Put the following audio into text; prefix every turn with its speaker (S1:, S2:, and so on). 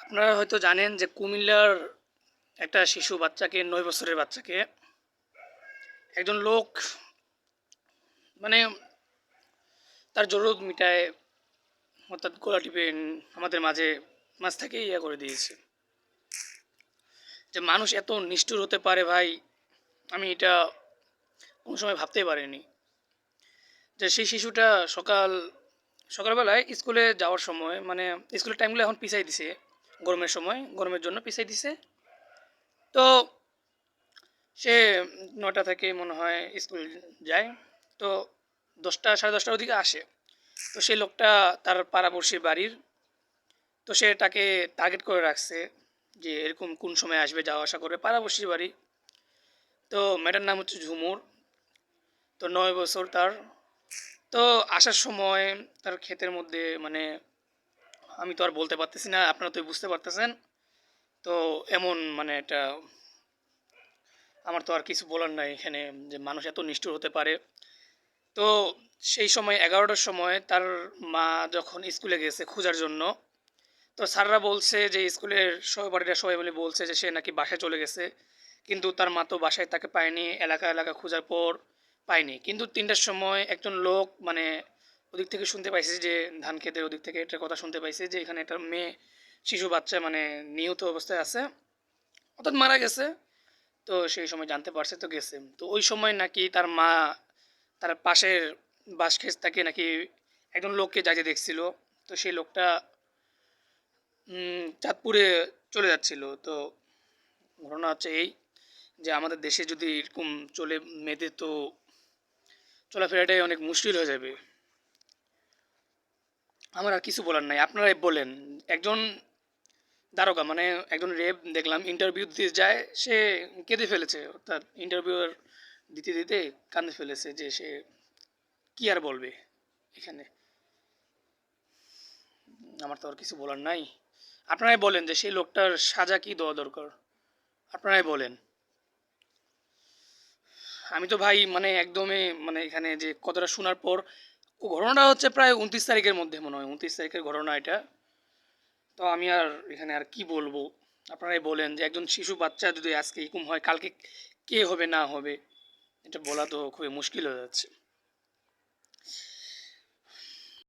S1: আপনারা হয়তো জানেন যে কুমিল্লার একটা শিশু বাচ্চাকে ৯ বছরের বাচ্চাকে একজন লোক মানে তার জরুরত মিটায় অর্থাৎ গলা টিপে আমাদের মাঝ থেকে করে দিয়েছে। যে মানুষ এত নিষ্ঠুর হতে পারে ভাই, আমি এটা কোনো সময় ভাবতেই পারিনি। যে সেই শিশুটা সকালবেলায় স্কুলে যাওয়ার সময় মানে স্কুলের টাইমগুলো এখন পিছাই দিছে, গরমের জন্য পিছাই দিছে। তো সে ৯টা থেকে মনে হয় স্কুল যায়। তো 10টা সাড়ে 10টার ওদিকে আসে। তো সেই লোকটা তার পাড়াপড়শির বাড়ির, তো সে তাকে টার্গেট করে রাখছে যে এরকম কোন সময় আসবে, যাওয়া আসা করে পাড়াপড়শির বাড়ি। তো মেয়েটার নাম হচ্ছে ঝুমুর। তো 9 বছর তার। তো আসার সময় তার ক্ষেতের মধ্যে মানে আমি তো আর বলতে পারতেছি না, আপনারা তো বুঝতে পারতেছেন। তো এমন মানে এটা আমার তো আর কিছু বলার নাই এখানে, যে মানুষ এত নিষ্ঠুর হতে পারে। তো সেই সময় 11টার সময় তার মা যখন স্কুলে গেছে খোঁজার জন্য, তো স্যাররা বলছে যে স্কুলের সহপাঠীরা সবাই মিলে বলছে যে সে নাকি বাসায় চলে গেছে। কিন্তু তার মা তো বাসায় তাকে পায়নি, এলাকা এলাকা খোঁজার পর পায়নি। কিন্তু 3টার সময় একজন লোক মানে ওদিক থেকে শুনতে পাইছে, যে ধান ক্ষেতের ওদিক থেকে একটা কথা শুনতে পাইছে যে এখানে একটা মেয়ে শিশু বাচ্চা মানে নিহত অবস্থায় আছে, অর্থাৎ মারা গেছে। তো সেই সময় জানতে পারছে, তো গেছে। তো ওই সময় নাকি তার মা তার পাশের বাসক্ষেত থেকে নাকি একজন লোককে যাইতে দেখছিল। তো সেই লোকটা চাঁদপুরে চলে যাচ্ছিল। তো ঘটনা হচ্ছে এই, যে আমাদের দেশে যদি এরকম চলে মেয়েদের, তো চলাফেরাটাই অনেক মুশকিল হয়ে যাবে। আমার আর কিছু বলার নাই, আপনারাই বলেন। একজন দারোগা মানে একজন রেপ দেখলাম ইন্টারভিউ দিতে যায়, সে কেঁদে ফেলেছে, অর্থাৎ ইন্টারভিউ দিতে দিতে কাঁদে ফেলেছে, যে সে কি আর বলবে এখানে। আমার তো আর কিছু বলার নাই। আপনারাই বলেন যে সেই লোকটার সাজা কি দেওয়া দরকার, আপনারাই বলেন। আমি তো ভাই মানে একদমই মানে এখানে যে কথাটা শোনার পর, ঘটনাটা হচ্ছে প্রায় 29 তারিখের মধ্যে, মনে হয় 29 তারিখের ঘটনা এটা। তো আমি আর এখানে আর কি বলবো, আপনারাই বলেন যে একজন শিশু বাচ্চা যদি আজকে এরকম হয়, কালকে কে হবে না হবে, এটা বলা তো খুবই মুশকিল হয়ে যাচ্ছে।